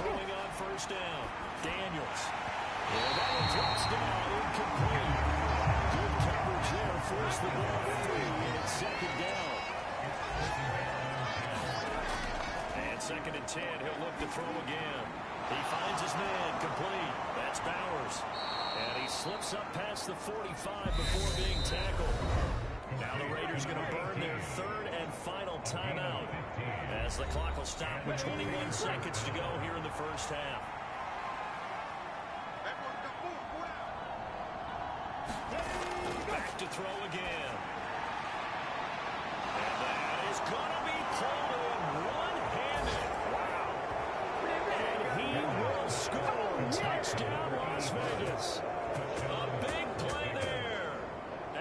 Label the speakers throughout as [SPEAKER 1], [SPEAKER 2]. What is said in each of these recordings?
[SPEAKER 1] throwing on first down. Daniels. And that one drops down, incomplete. Good coverage there, forced the ball free, and it's second down. And 2nd and 10, he'll look to throw again. He finds his man, complete. That's Bowers. And he slips up past the 45 before being tackled. Now the Raiders going to burn their 3rd and final timeout as the clock will stop with 21 seconds to go here in the first half. Back to throw again. And that is going to be pulled in one-handed. Wow. And he will score. Touchdown, Las Vegas. A big play there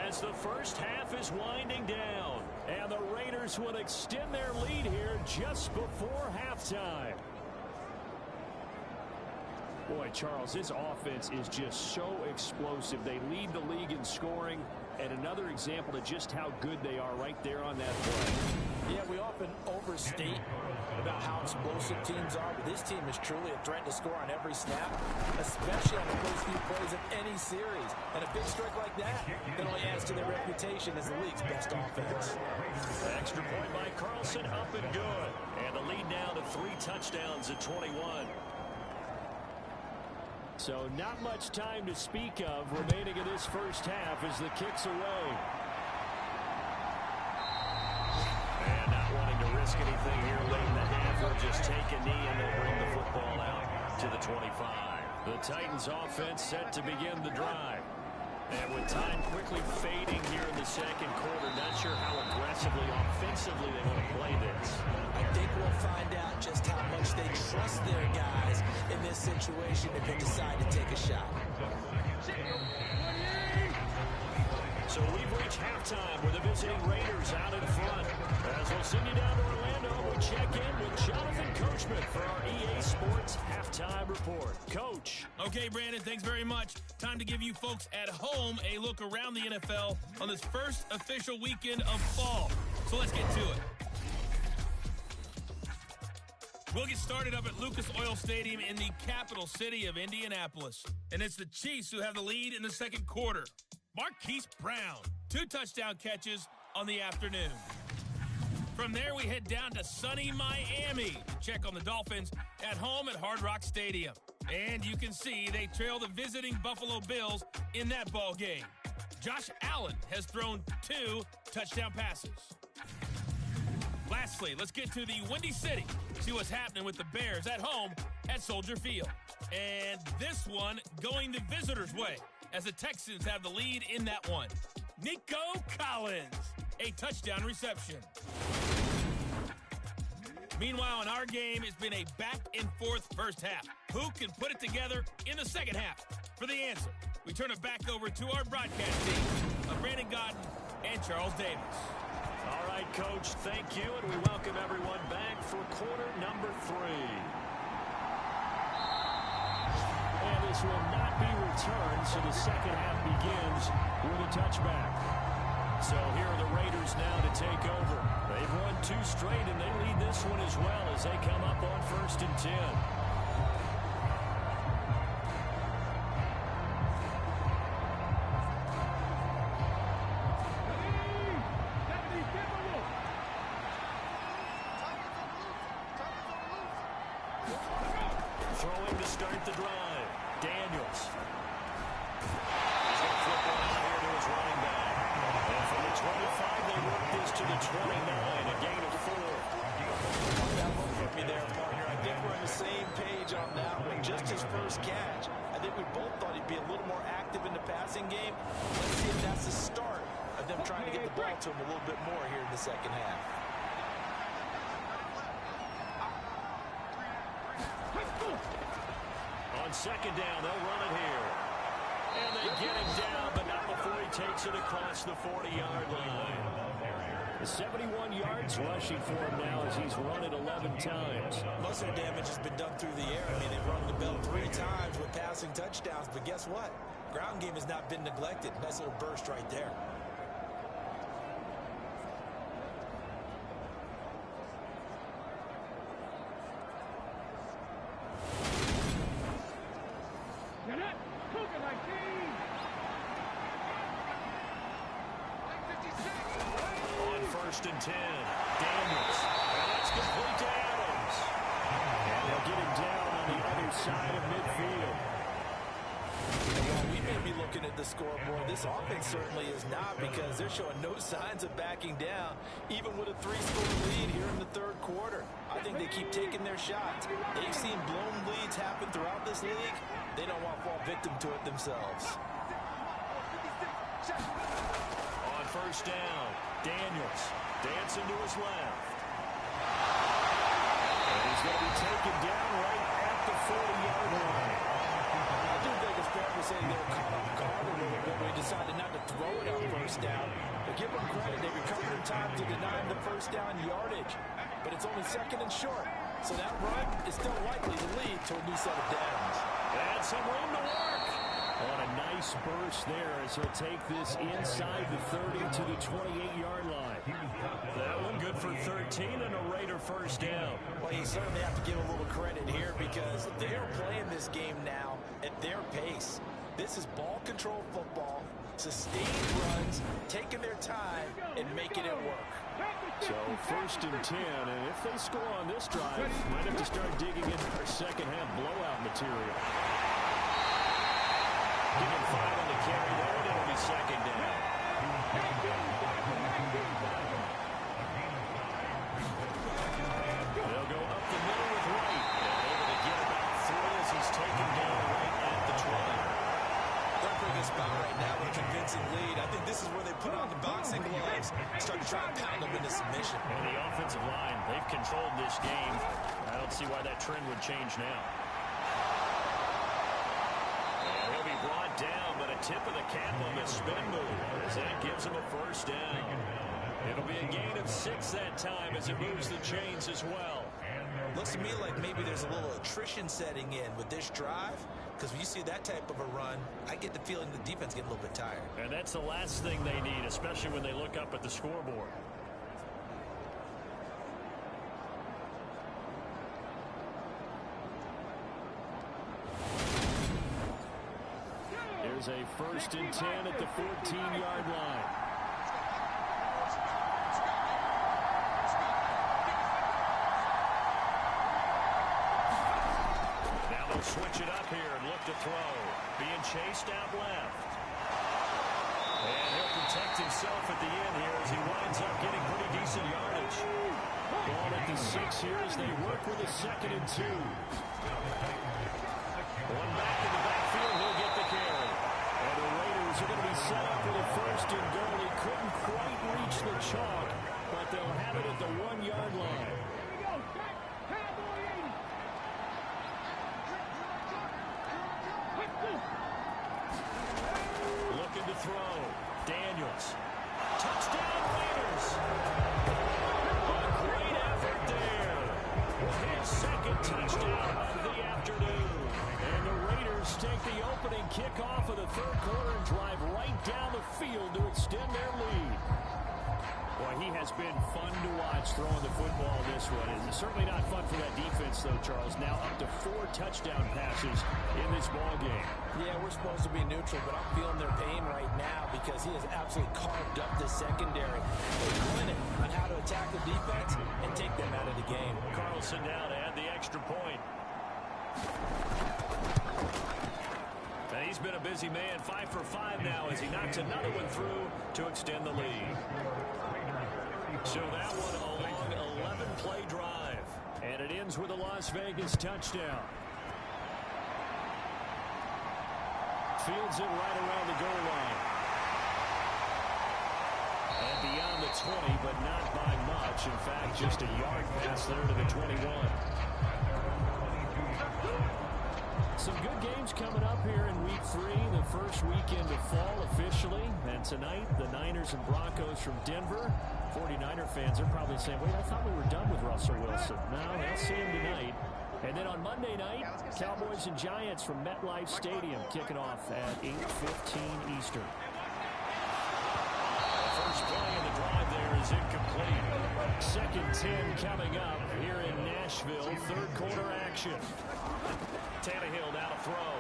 [SPEAKER 1] as the first half is winding down. And the Raiders will extend their lead here just before halftime. Boy, Charles, this offense is just so explosive. They lead the league in scoring, and another example of just how good they are right there on that play.
[SPEAKER 2] Yeah, we often overstate about how explosive teams are, but this team is truly a threat to score on every snap, especially on the first few plays of any series. And a big strike like that only adds to their reputation as the league's best offense.
[SPEAKER 1] Extra point by Carlson, up and good. And the lead now to 3 touchdowns at 21. So not much time to speak of remaining in this first half as the kick's away. And not wanting to risk anything here late in the half, we'll just take a knee and they'll bring the football out to the 25. The Titans offense set to begin the drive. And with time quickly fading here in the second quarter, not sure how aggressively, offensively they want to play this.
[SPEAKER 2] I think we'll find out just how much they trust their guys in this situation if they decide to take a shot.
[SPEAKER 1] So we've reached halftime with the visiting Raiders out in front. As we'll send you down to Orlando, we'll check in with Jonathan Coachman for our EA Sports Halftime Report. Coach.
[SPEAKER 3] Okay, Brandon, thanks very much. Time to give you folks at home a look around the NFL on this first official weekend of fall. So let's get to it. We'll get started up at Lucas Oil Stadium in the capital city of Indianapolis. And it's the Chiefs who have the lead in the second quarter. Marquise Brown, 2 touchdown catches on the afternoon. From there, we head down to sunny Miami to check on the Dolphins at home at Hard Rock Stadium. And you can see they trail the visiting Buffalo Bills in that ball game. Josh Allen has thrown 2 touchdown passes. Lastly, let's get to the Windy City, see what's happening with the Bears at home at Soldier Field. And this one going the visitors' way, as the Texans have the lead in that one. Nico Collins, a touchdown reception. Meanwhile, in our game, it's been a back-and-forth first half. Who can put it together in the second half? For the answer, we turn it back over to our broadcast team of Brandon Godden and Charles Davis.
[SPEAKER 1] All right, Coach, thank you, and we welcome everyone back for quarter number 3. And this will not be returned, so the second half begins with a touchback. So here are the Raiders now to take over. They've won 2 straight, and they lead this one as well as they come up on 1st and 10. Throwing to start the drive. Daniels. He's going to flip one out here to his running back. And from the 25, they work this to the 29, a gain of 4.
[SPEAKER 2] That one hit me there, partner. I think we're on the same page on that one. Just his first catch. I think we both thought he'd be a little more active in the passing game. Let's see if that's the start of them trying to get the ball to him a little bit more here in the second half.
[SPEAKER 1] On second down, they'll run it here. And they get him down, but not before he takes it across the 40-yard line. 71 yards rushing for him now as he's run it 11 times.
[SPEAKER 2] Most of the damage has been done through the air. I mean, they've rung the bell 3 times with passing touchdowns, but guess what? Ground game has not been neglected. Nice little burst right there.
[SPEAKER 1] first and 10. Daniels. And that's complete to Adams. And they'll get him down on the other side of midfield.
[SPEAKER 2] While we may be looking at the scoreboard, this offense certainly is not, because they're showing no signs of backing down, even with a 3-score lead here in the third quarter. I think they keep taking their shots. They've seen blown leads happen throughout this league. They don't want to fall victim to it themselves.
[SPEAKER 1] On first down, Daniels dancing to his left. And he's going to be taken down right at the 40-yard line.
[SPEAKER 2] I do think it's fair to say they were caught off guard a little bit when they decided not to throw it on first down. But give them credit, they recovered in time to deny them the first down yardage. But it's only second and short, so that run is still likely to lead to a new set of downs.
[SPEAKER 1] And some room to work. On a nice burst there as he'll take this inside the 30 to the 28-yard line. That one good for 13 and a Raider first down.
[SPEAKER 2] Well, you certainly have to give a little credit here, because they are playing this game now at their pace. This is ball control football, sustained runs, taking their time, and making it work.
[SPEAKER 1] So first and 10, and if they score on this drive, might have to start digging into our second half blowout material. Give him 5 on the carry there, and it'll be second down. They'll go up the middle with Wright, and able to get about 3 as he's taken down right at the 20.
[SPEAKER 2] They're bringing us about right now with a convincing lead. I think this is where they put on the boxing gloves, start to try and pound them into submission.
[SPEAKER 1] And the offensive line, they've controlled this game. I don't see why that trend would change now. And he'll be brought down, but a tip of the cap on the spin move, as that gives him a first down. It'll be a gain of 6 that time as it moves the chains as well.
[SPEAKER 2] Looks to me like maybe there's a little attrition setting in with this drive, because when you see that type of a run, I get the feeling the defense getting a little bit tired.
[SPEAKER 1] And that's the last thing they need, especially when they look up at the scoreboard. Here's a first and 10 at the 14-yard line. Now they'll switch it up here and look to throw. Being chased out left. And he'll protect himself at the end here as he winds up getting pretty decent yardage. Ball at the 6 here as they work with a second and 2. One back in the backfield, he'll get the carry. And the Raiders are going to be set up with a first and goal. He couldn't quite reach the chalk, but they'll have it at the 1-yard line. Looking to throw. Daniels. Touchdown Raiders. A great effort there. His second touchdown of the afternoon. And the Raiders take the opening kickoff of the third quarter and drive right down the field to extend their lead. Boy, he has been fun to watch throwing the football this one. It's certainly not fun for that defense, though, Charles. Now up to 4 touchdown passes in this ball game.
[SPEAKER 2] Yeah, we're supposed to be neutral, but I'm feeling their pain right now because he has absolutely carved up the secondary. They're clinic on how to attack the defense and take them out of the game.
[SPEAKER 1] Carlson now to add the extra point. And he's been a busy man, 5 for 5 now as he knocks another one through to extend the lead. So that one a long 11-play drive. And it ends with a Las Vegas touchdown. Fields it right around the goal line. And beyond the 20, but not by much. In fact, just a yard pass there to the 21. Some good games coming up here in Week 3, the first weekend of fall officially. And tonight, the Niners and Broncos from Denver. 49er fans are probably saying, wait, I thought we were done with Russell Wilson. No, they'll see him tonight. And then on Monday night, Cowboys and Giants from MetLife Stadium kicking off at 8:15 Eastern. First play in the drive there is incomplete. Second 10 coming up here in Nashville. Third quarter action. Tannehill now to throw.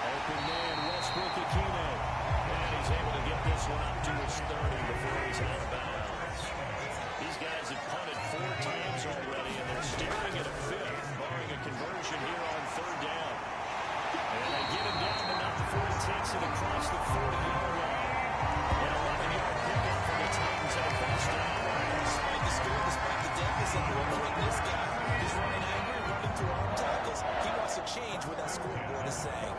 [SPEAKER 1] Open man, Westbrook Akine. And he's able to get this one up to his 30 before he's out of bounds. These guys have punted 4 times already, and they're staring at a 5th, barring a conversion here on 3rd down. And they get him down enough before he takes it across the 40-yard line. An 11-yard pickup for the Titans on 1st down.
[SPEAKER 2] Despite the score, despite the deficit, look at this guy. He's running angry, running through arm tackles. He wants to change what that scoreboard is saying.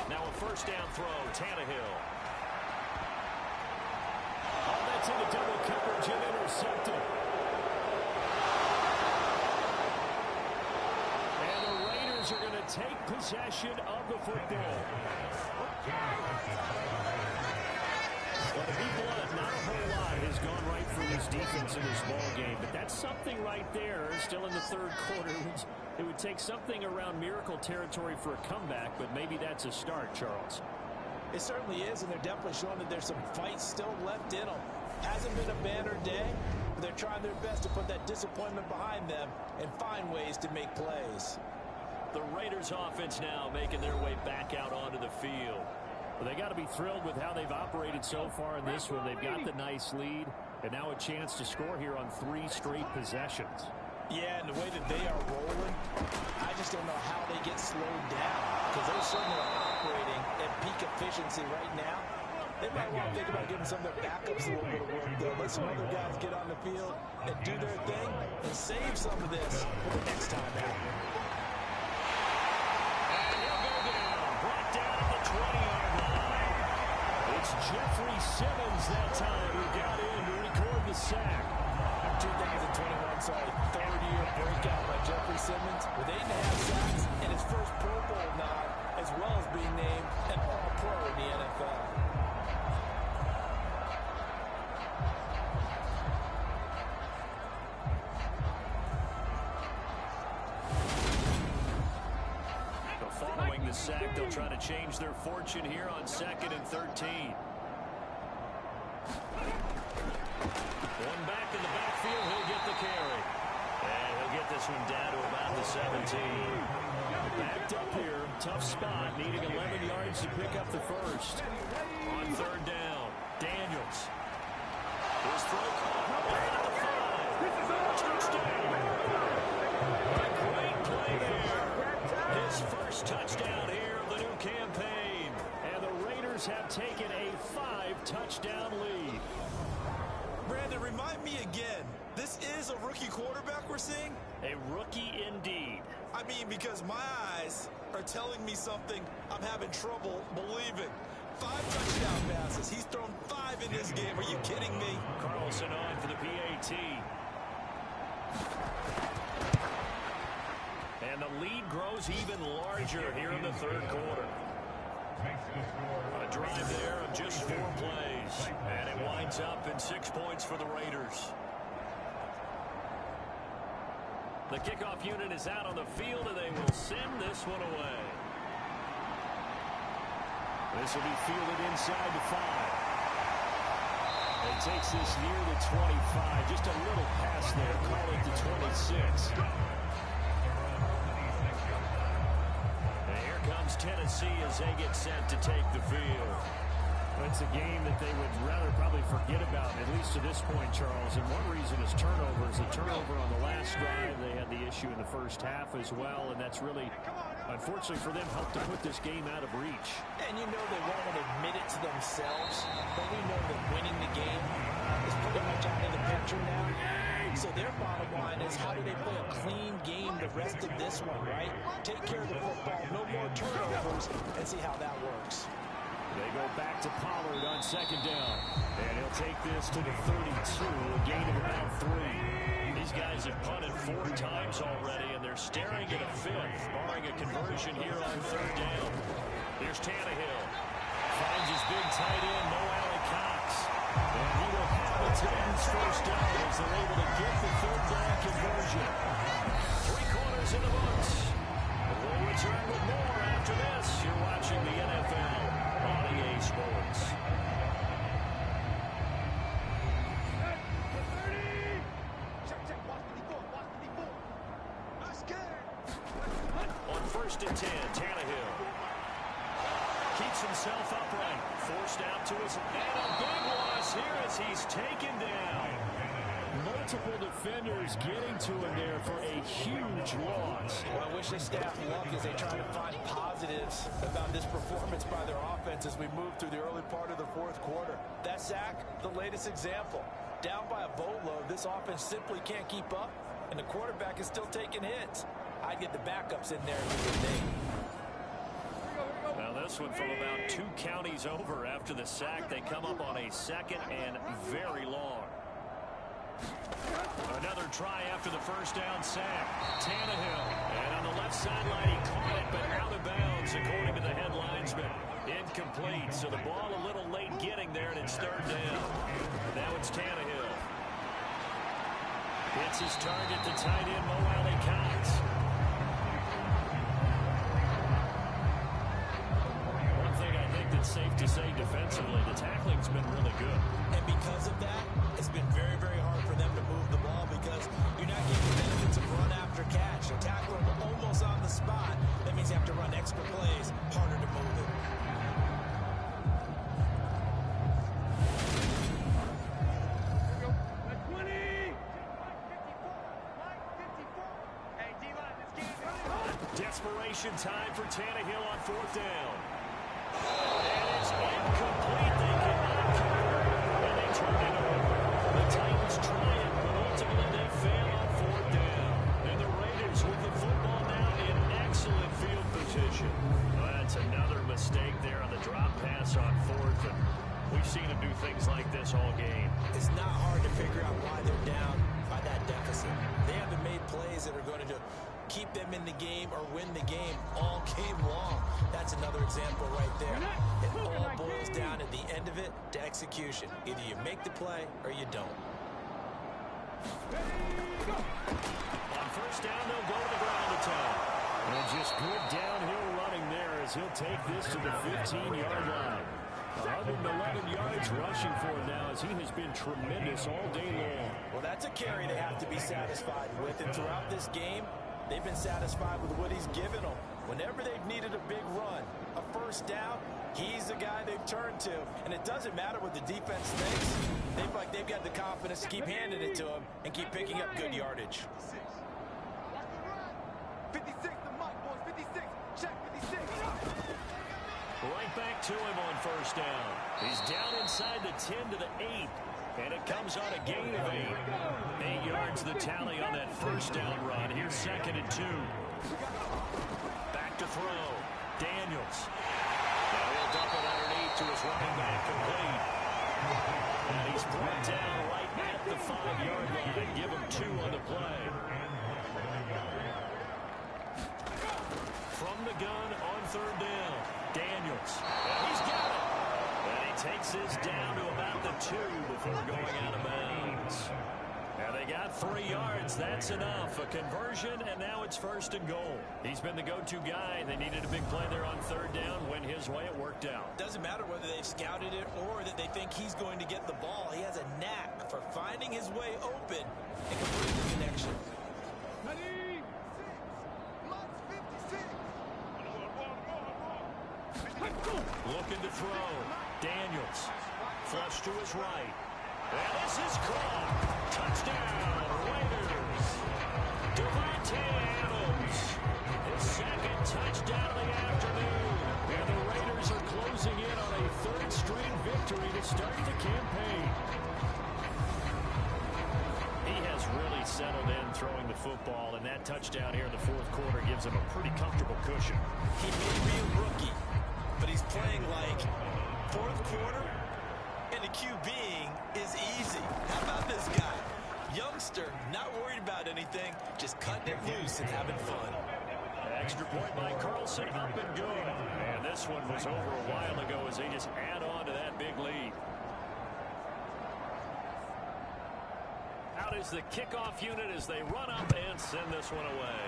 [SPEAKER 1] Now a 1st down throw, Tannehill. Oh, that's into double coverage and intercepted. And the Raiders are going to take possession of the football. Well, to be blunt, not a whole lot has gone right for this defense in this ball game, but that's something right there. Still in the 3rd quarter. It would take something around miracle territory for a comeback, but maybe that's a start, Charles.
[SPEAKER 2] It certainly is, and they're definitely showing that there's some fight still left in them. Hasn't been a banner day, but they're trying their best to put that disappointment behind them and find ways to make plays.
[SPEAKER 1] The Raiders offense now making their way back out onto the field. Well, they got to be thrilled with how they've operated so far in this one. They've got the nice lead, and now a chance to score here on 3 straight possessions.
[SPEAKER 2] Yeah, and the way that they are rolling, I just don't know how they get slowed down, because they certainly are operating at peak efficiency right now. They might want to think about giving some of their backups a little bit of work, though. Let some other guys get on the field and do their thing and save some of this for the next time out.
[SPEAKER 1] And he'll go down, brought down at the 20-yard line. It's Jeffrey Simmons that time who got in to record the sack.
[SPEAKER 2] 2021 saw a 3rd-year breakout by Jeffrey Simmons with 8.5 sacks and his first Pro Bowl nod, as well as being named an All-Pro in the NFL.
[SPEAKER 1] Following the sack, they'll try to change their fortune here on 2nd and 13. One back in the backfield, he'll get the carry. And he'll get this one down to about the 17. Backed up here, tough spot, needing 11 yards to pick up the first. On 3rd down, Daniels. His throw caught at the 5. Touchdown. A great play there. His first touchdown here of the new campaign. And the Raiders have taken a 5-touchdown lead.
[SPEAKER 2] Brandon, remind me again, this is a rookie quarterback we're seeing?
[SPEAKER 1] A rookie indeed.
[SPEAKER 2] I mean, because my eyes are telling me something I'm having trouble believing. 5 touchdown passes. He's thrown 5 in this game. Are you kidding me?
[SPEAKER 1] Carlson on for the PAT. And the lead grows even larger here in the 3rd quarter. A drive there of just 4 plays. And it winds up in 6 points for the Raiders. The kickoff unit is out on the field, and they will send this one away. This will be fielded inside the 5. It takes this near the 25. Just a little pass there. Call it the 26. And here comes Tennessee as they get set to take the field. It's a game that they would rather probably forget about, at least to this point, Charles. And one reason is turnovers. The turnover on the last drive, they had the issue in the first half as well, and that's really, unfortunately for them, helped to put this game out of reach.
[SPEAKER 2] And you know they won't admit it to themselves, but we know that winning the game is pretty much out of the picture now. So their bottom line is, how do they play a clean game the rest of this one, right? Take care of the football, no more turnovers, and see how that works.
[SPEAKER 1] They go back to Pollard on 2nd down. And he'll take this to the 32, a gain of about 3. These guys have punted 4 times already, and they're staring at a 5th, barring a conversion here on 3rd down. Here's Tannehill. Finds his big tight end, Mo Alley Cox. And he will have it Titans first down as they're able to get the third down conversion. 3/4 in the books. We'll return with more after this. You're watching the NFL on EA Sports. On 1st and 10, Tannehill keeps himself upright. Forced out to his, and a big loss here as he's taken down. Multiple defenders getting to him there for a huge loss.
[SPEAKER 2] Well, I wish the staff luck as they try to find positives about this performance by their offense as we move through the early part of the 4th quarter. That sack, the latest example. Down by a boatload, this offense simply can't keep up, and the quarterback is still taking hits. I'd get the backups in there and do the thing.
[SPEAKER 1] Now this one from about 2 counties over after the sack. They come up on a 2nd and very long. Another try after the first down sack. Tannehill. And on the left sideline, he caught it, but out of bounds, according to the head linesman. Incomplete, so the ball a little late getting there, and it's 3rd down. Now it's Tannehill. It's his target to tight end Mo Alley-Cox. One thing I think that's safe to say defensively, the tackling's been really good.
[SPEAKER 2] And because of that, it's been very, very hard for them to move the ball because you're not getting the benefits of run after catch. A tackler almost on the spot. That means you have to run extra plays, harder to move it.
[SPEAKER 1] Desperation time for Tannehill on 4th down. And it's incomplete. They cannot convert, and they turn it over. The Titans try it, but ultimately they fail on 4th down. And the Raiders with the football now in excellent field position. Well, that's another mistake there on the drop pass on 4th, and we've seen them do things like this all game.
[SPEAKER 2] It's not hard to figure out why they're down by that deficit. They haven't made plays that are going to keep them in the game or win the game all game long. That's another example right there. It all boils down at the end of it to execution. Either you make the play or you don't.
[SPEAKER 1] On 1st down, they'll go to the ground attack. And just good downhill running there as he'll take this to the 15-yard line. 111 yards rushing for him now as he has been tremendous all day long.
[SPEAKER 2] Well, that's a carry they have to be satisfied with. And throughout this game, they've been satisfied with what he's given them. Whenever they've needed a big run, a 1st down, he's the guy they've turned to. And it doesn't matter what the defense thinks. They've got the confidence to keep handing it to him and keep picking up good yardage.
[SPEAKER 4] 56, the mic, boys. 56. Check 56.
[SPEAKER 1] Right back to him on 1st down. He's down inside the 10 to the 8. And it comes on a gain of 8. 8 yards the tally on that 1st down run. Here's 2nd and 2. Back to throw. Daniels. Now he'll dump it underneath to his running back, complete. And he's brought down right at the 5-yard line. Give him 2 on the play. From the gun on 3rd down. Daniels. And he's got it. And he takes this down to about the 2 before going out of bounds. Now they got 3 yards. That's enough. A conversion, and now it's 1st and goal. He's been the go-to guy. They needed a big play there on 3rd down. Went his way. It worked out.
[SPEAKER 2] Doesn't matter whether they've scouted it or that they think he's going to get the ball. He has a knack for finding his way open and completing the connection.
[SPEAKER 1] Looking to throw. Daniels. Flush to his right. And this is caught. Touchdown, Raiders. Devontae Adams. His 2nd touchdown of the afternoon. And the Raiders are closing in on a 3rd straight victory to start the campaign. He has really settled in throwing the football, and that touchdown here in the 4th quarter gives him a pretty comfortable cushion.
[SPEAKER 2] He may be a rookie, but he's playing like 4th quarter, and the QBing is easy. How about this guy? Youngster, not worried about anything, just cutting it loose and having fun.
[SPEAKER 1] Extra point by Carlson, up and good. And this one was over a while ago as they just add on to that big lead.
[SPEAKER 5] Out is the kickoff unit as they run up and send this one away.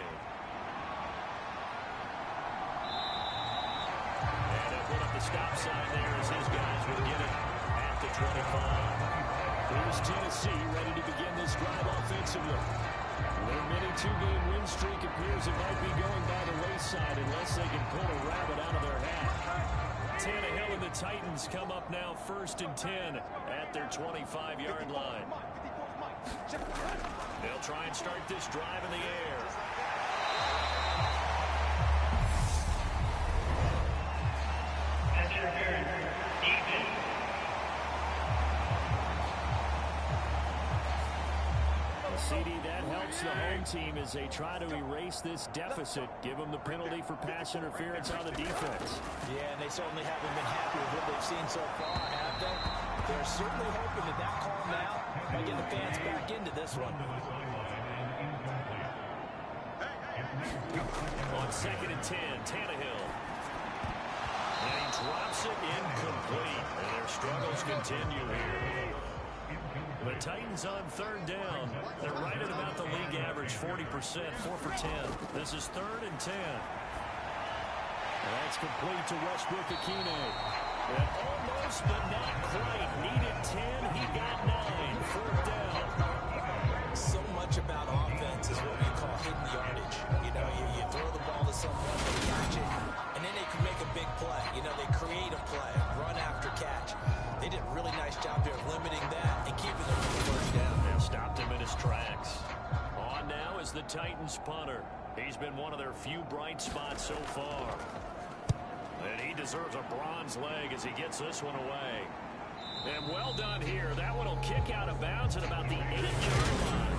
[SPEAKER 5] And they put up the stop sign there as his guys would get it at the 25.
[SPEAKER 1] Here's Tennessee ready to begin this drive offensively. Their mini two-game win streak appears it might be going by the wayside unless they can pull a rabbit out of their hat.
[SPEAKER 5] Tannehill and the Titans come up now 1st and 10 at their 25-yard line. They'll try and start this drive in the air. CD, that helps the home team as they try to erase this deficit. Give them the penalty for pass interference on the defense.
[SPEAKER 2] Yeah, and they certainly haven't been happy with what they've seen so far, have they? They're certainly hoping that call now might get the fans back into this one.
[SPEAKER 5] On 2nd and 10, Tannehill. And he drops it incomplete. And their struggles continue here. The Titans on 3rd down. They're right at about the league average, 40%, 4 for 10. This is 3rd and 10. And that's complete to Westbrook-Ikhine. And almost, but not quite. Needed 10. He got 9. 4th down.
[SPEAKER 2] So much about offense is what we call hidden yardage. You know, you throw the ball to someone, they catch it, and then they can make a big play. You know, they create a play, run after catch. They did a really nice job there of limiting that and keeping them from the first down.
[SPEAKER 5] They stopped him in his tracks. On now is the Titans punter. He's been one of their few bright spots so far. And he deserves a bronze leg as he gets this one away. And well done here. That one will kick out of bounds at about the 8-yard line.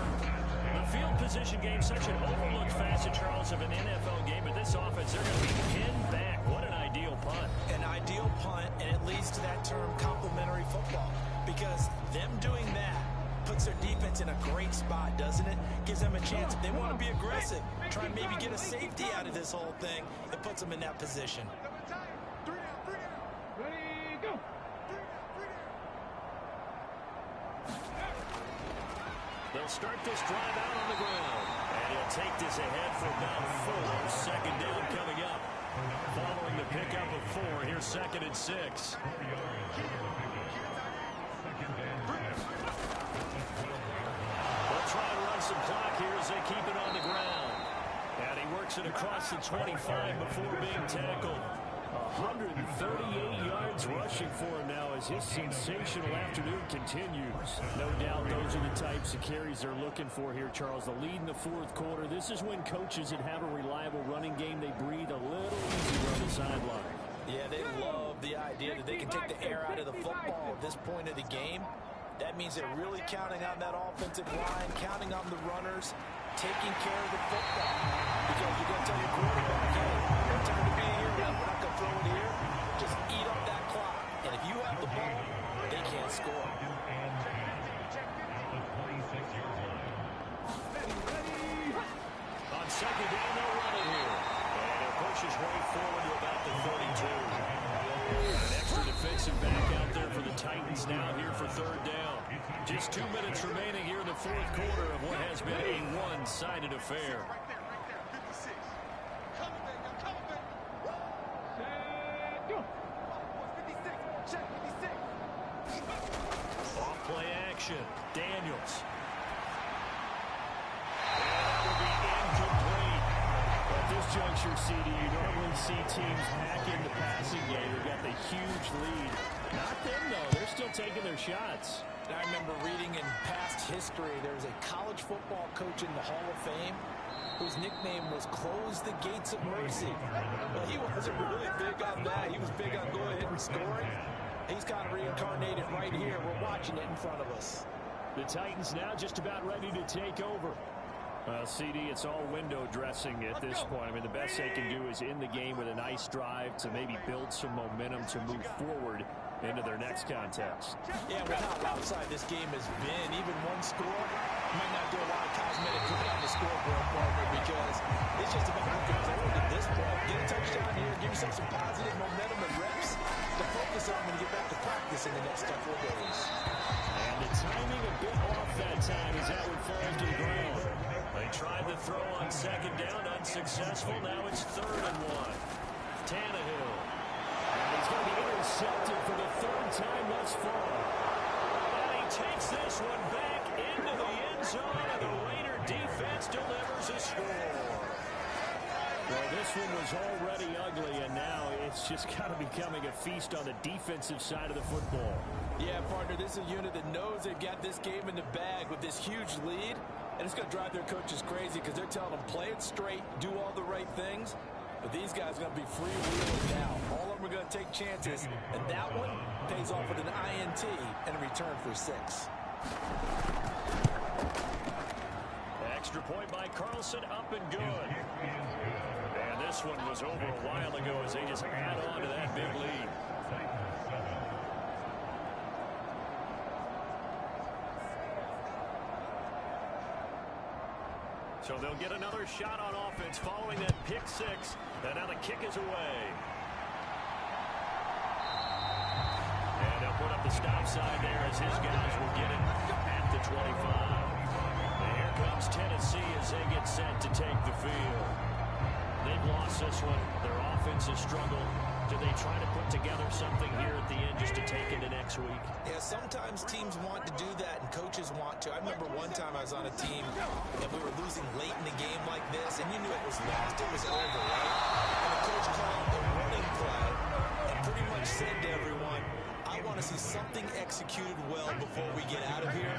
[SPEAKER 5] The field position game, such an overlooked facet, Charles, of an NFL game. But this offense, they're going to be pinned back. What an ideal punt.
[SPEAKER 2] An ideal punt, and it leads to that term complementary football. Because them doing that puts their defense in a great spot, doesn't it? Gives them a chance. If they want to be aggressive, try and maybe get a safety out of this whole thing, it puts them in that position.
[SPEAKER 5] They'll start this drive out on the ground. And he'll take this ahead for about 4. 2nd down coming up. Following the pickup of 4, here's 2nd and 6. They'll try to run some clock here as they keep it on the ground. And he works it across the 25 before being tackled. 138 yards rushing for him now as his sensational afternoon continues. No doubt those are the types of carries they're looking for here, Charles. The lead in the 4th quarter. This is when coaches that have a reliable running game, they breathe a little easier on the sideline.
[SPEAKER 2] Yeah, they love the idea that they can take the air out of the football at this point of the game. That means they're really counting on that offensive line, counting on the runners, taking care of the football. Because you're going to tell your quarterback, hey, no time to be here. We're not going to throw it here. Just eat up that clock. And if you have the ball, they can't score.
[SPEAKER 5] On 2nd down, they'll run it here. And he'll push his way forward to about the 42. An extra defensive back out there for the Titans now here for 3rd down. Just 2 minutes remaining here in the 4th quarter of what has been a one-sided affair. Off-play action. Daniels. And that will be incomplete. At this juncture, CD, you normally see teams packing the passing game. They've got the huge lead. Not them, though. They're still taking their shots.
[SPEAKER 2] I remember reading in past history, there was a college football coach in the Hall of Fame whose nickname was Close the Gates of Mercy. Well, he wasn't really big on that. He was big on going ahead and scoring. He's kind of reincarnated right here. We're watching it in front of us.
[SPEAKER 5] The Titans now just about ready to take over. CD, it's all window dressing at this point. I mean, the best they can do is end the game with a nice drive to maybe build some momentum to move forward into their next contest.
[SPEAKER 2] Yeah, with how outside this game has been, even one score might not do a lot of cosmetic good on the scoreboard, partner, because it's just about looking forward at this point. Get a touchdown here, give yourself some positive momentum and reps to focus on when you get back to practice in the next couple of days.
[SPEAKER 5] And the timing a bit off that time as that one falls to the ground. They tried the throw on second down, unsuccessful. Now it's 3rd and 1. Tannehill. And he's going to be intercepted for the 3rd time thus far. And he takes this one back into the end zone, and the Raider defense delivers a score. Well, this one was already ugly, and now it's just kind of becoming a feast on the defensive side of the football.
[SPEAKER 2] Yeah, partner, this is a unit that knows they've got this game in the bag with this huge lead, and it's going to drive their coaches crazy because they're telling them play it straight, do all the right things. But these guys are going to be freewheeling now. All of them are going to take chances, and that one pays off with an INT and a return for 6.
[SPEAKER 5] Extra point by Carlson, up and good. And this one was over a while ago as they just add on to that big lead. So they'll get another shot on offense following that pick 6. And now the kick is away. And they'll put up the stop sign there as his guys will get it at the 25. And here comes Tennessee as they get set to take the field. They've lost this one. Their offense has struggled. Do they try to put together something here at the end just to take into next week?
[SPEAKER 2] Yeah, sometimes teams want to do that and coaches want to. I remember one time I was on a team and we were losing late in the game like this, and you knew it was lost. It was over, right? And the coach called a running play and pretty much said to everyone, I want to see something executed well before we get out of here.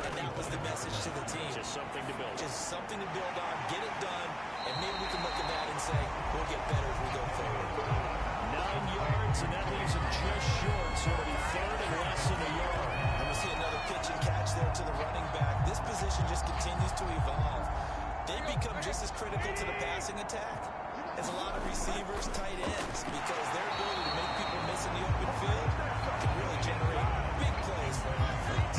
[SPEAKER 2] And that was the message to the team.
[SPEAKER 5] Just something to build.
[SPEAKER 2] Just something to build on, get it done, and maybe we can look at that and say, we'll get better as we go forward.
[SPEAKER 5] 9 yards, and that leaves him just short, so it'll be 3rd and less than a yard.
[SPEAKER 2] And we see another pitch and catch there to the running back. This position just continues to evolve. They become just as critical to the passing attack as a lot of receivers, tight ends, because their ability to make people miss in the open field can really generate big plays for an offense.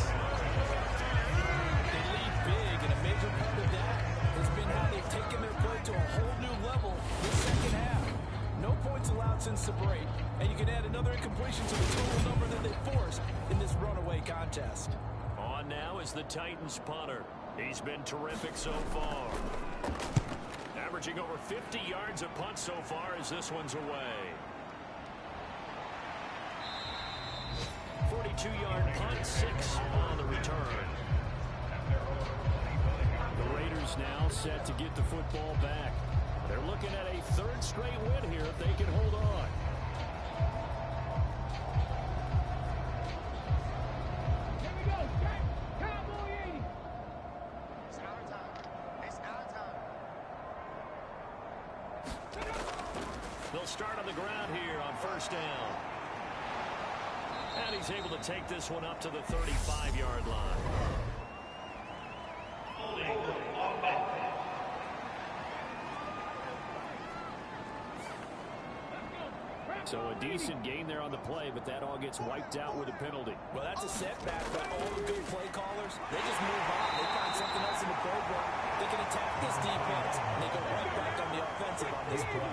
[SPEAKER 2] They lead big, and a major part of that has been how they've taken their play to a whole new level this second half. No points allowed since the break, and you can add another incompletion to the total number that they forced in this runaway contest.
[SPEAKER 5] On now is the Titans punter. He's been terrific so far. Averaging over 50 yards a punt so far as this one's away. 42-yard punt, 6 on the return. The Raiders now set to get the football back. They're looking at a 3rd straight win here if they can hold on.
[SPEAKER 4] Here we go, Cowboy 80. It's our time. It's our time.
[SPEAKER 5] They'll start on the ground here on 1st down. And he's able to take this one up to the 35-yard line. So a decent gain there on the play, but that all gets wiped out with a penalty.
[SPEAKER 2] Well, that's a setback, but all the good play callers, they just move on. They find something else in the playbook. They can attack this defense, and they go right back on the offensive on this play.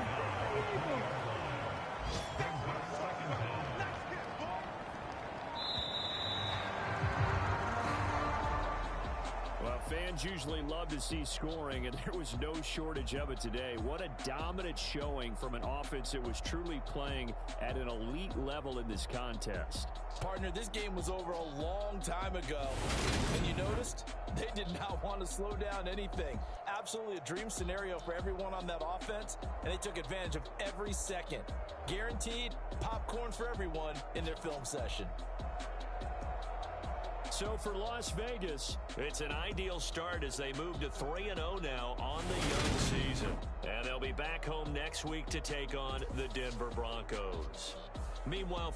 [SPEAKER 5] Well, fans usually love to see scoring, and there was no shortage of it today. What a dominant showing from an offense that was truly playing at an elite level in this contest.
[SPEAKER 2] Partner, this game was over a long time ago, and you noticed they did not want to slow down anything. Absolutely a dream scenario for everyone on that offense, and they took advantage of every second. Guaranteed popcorn for everyone in their film session.
[SPEAKER 5] So for Las Vegas, it's an ideal start as they move to 3-0 now on the young season. And they'll be back home next week to take on the Denver Broncos. Meanwhile,